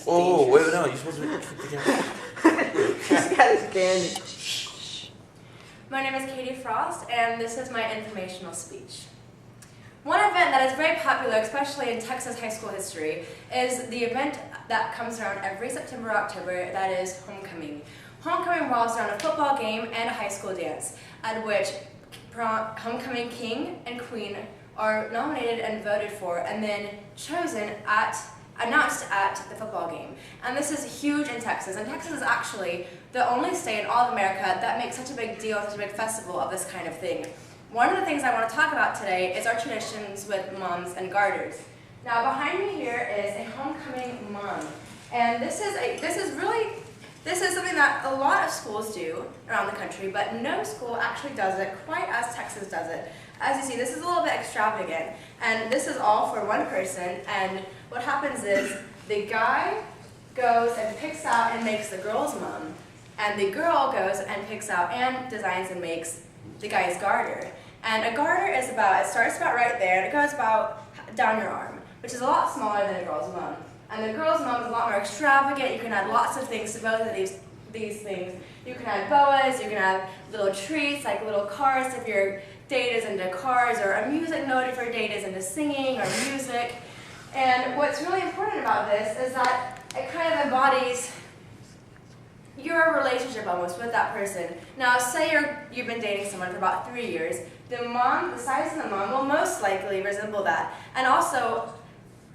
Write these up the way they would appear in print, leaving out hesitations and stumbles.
Oh, wait, no, you're supposed to kick the camera. This guy's candy. My name is Katie Frost, and this is my informational speech. One event that is very popular, especially in Texas high school history, is the event that comes around every September, October, that is homecoming. Homecoming revolves around a football game and a high school dance, at which homecoming king and queen are nominated and voted for, and then announced at the football game. And this is huge in Texas, and Texas is actually the only state in all of America that makes such a big deal, such a big festival of this kind of thing. One of the things I want to talk about today is our traditions with mums and garters. Now behind me here is a homecoming mum, and this is something that a lot of schools do around the country, but no school actually does it quite as Texas does it. As you see, this is a little bit extravagant, and this is all for one person, and what happens is the guy goes and picks out and makes the girl's mum, and the girl goes and picks out and designs and makes the guy's garter. And a garter is it starts about right there, and it goes about down your arm, which is a lot smaller than a girl's mum. And the girl's mum is a lot more extravagant. You can add lots of things to both of these things. You can add boas, you can add little treats like little cars if your date is into cars, or a music note if your date is into singing or music. And what's really important about this is that it kind of embodies your relationship almost with that person. Now, say you've been dating someone for about 3 years. The size of the mom will most likely resemble that. And also,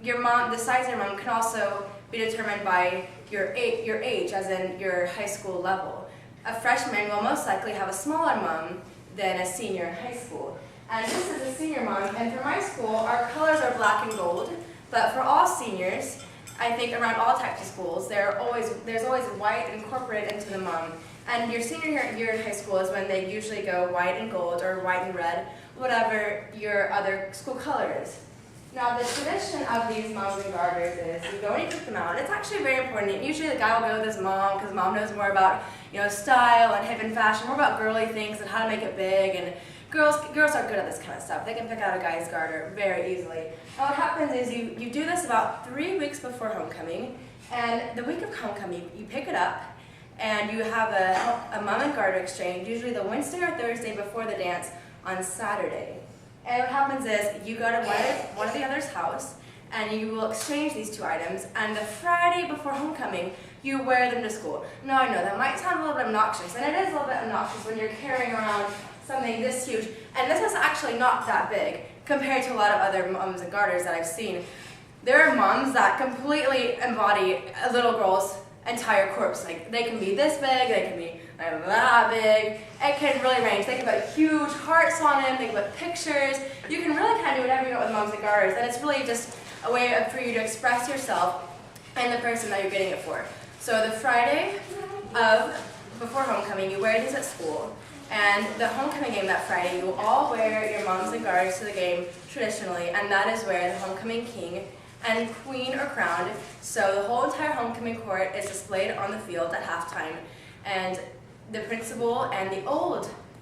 the size of your mom can also be determined by your age, as in your high school level. A freshman will most likely have a smaller mom than a senior in high school. And this is a senior mom, and for my school, our colors are black and gold, but for all seniors, I think around all Texas schools, there's always white incorporated into the mom. And your senior year in high school is when they usually go white and gold, or white and red, whatever your other school color is. Now, the tradition of these mums and garters is you go and you pick them out. It's actually very important. Usually the guy will go with his mom, because mom knows more about style and hip and fashion, more about girly things and how to make it big. And girls are good at this kind of stuff. They can pick out a guy's garter very easily. And what happens is you do this about 3 weeks before homecoming, and the week of homecoming you pick it up and you have a mom and garter exchange, usually the Wednesday or Thursday before the dance on Saturday. And what happens is you go to one of the other's house and you will exchange these two items, and the Friday before homecoming you wear them to school. Now I know that might sound a little bit obnoxious, and it is a little bit obnoxious when you're carrying around something this huge, and this is actually not that big compared to a lot of other mums and garters that I've seen. There are moms that completely embody a little girl's entire corpse. Like, they can be this big, they can be that big. It can really range. They can put huge hearts on them, they can put pictures. You can really kind of do whatever you want with mums and garters, and it's really just a way for you to express yourself and the person that you're getting it for. So the Friday before homecoming, you wear these at school. And the homecoming game that Friday, you will all wear your mums and garters to the game traditionally, and that is where the homecoming king and queen are crowned. So the whole entire homecoming court is displayed on the field at halftime, and the principal and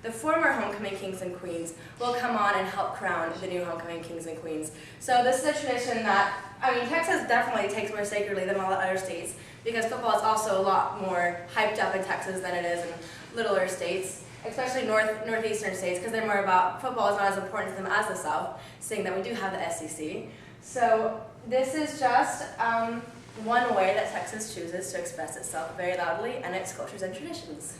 the former homecoming kings and queens will come on and help crown the new homecoming kings and queens. So this is a tradition that, Texas definitely takes more sacredly than all the other states, because football is also a lot more hyped up in Texas than it is in littler states, especially northeastern states, because they're more about football is not as important to them as the South, seeing that we do have the SEC. So this is just one way that Texas chooses to express itself very loudly and its cultures and traditions.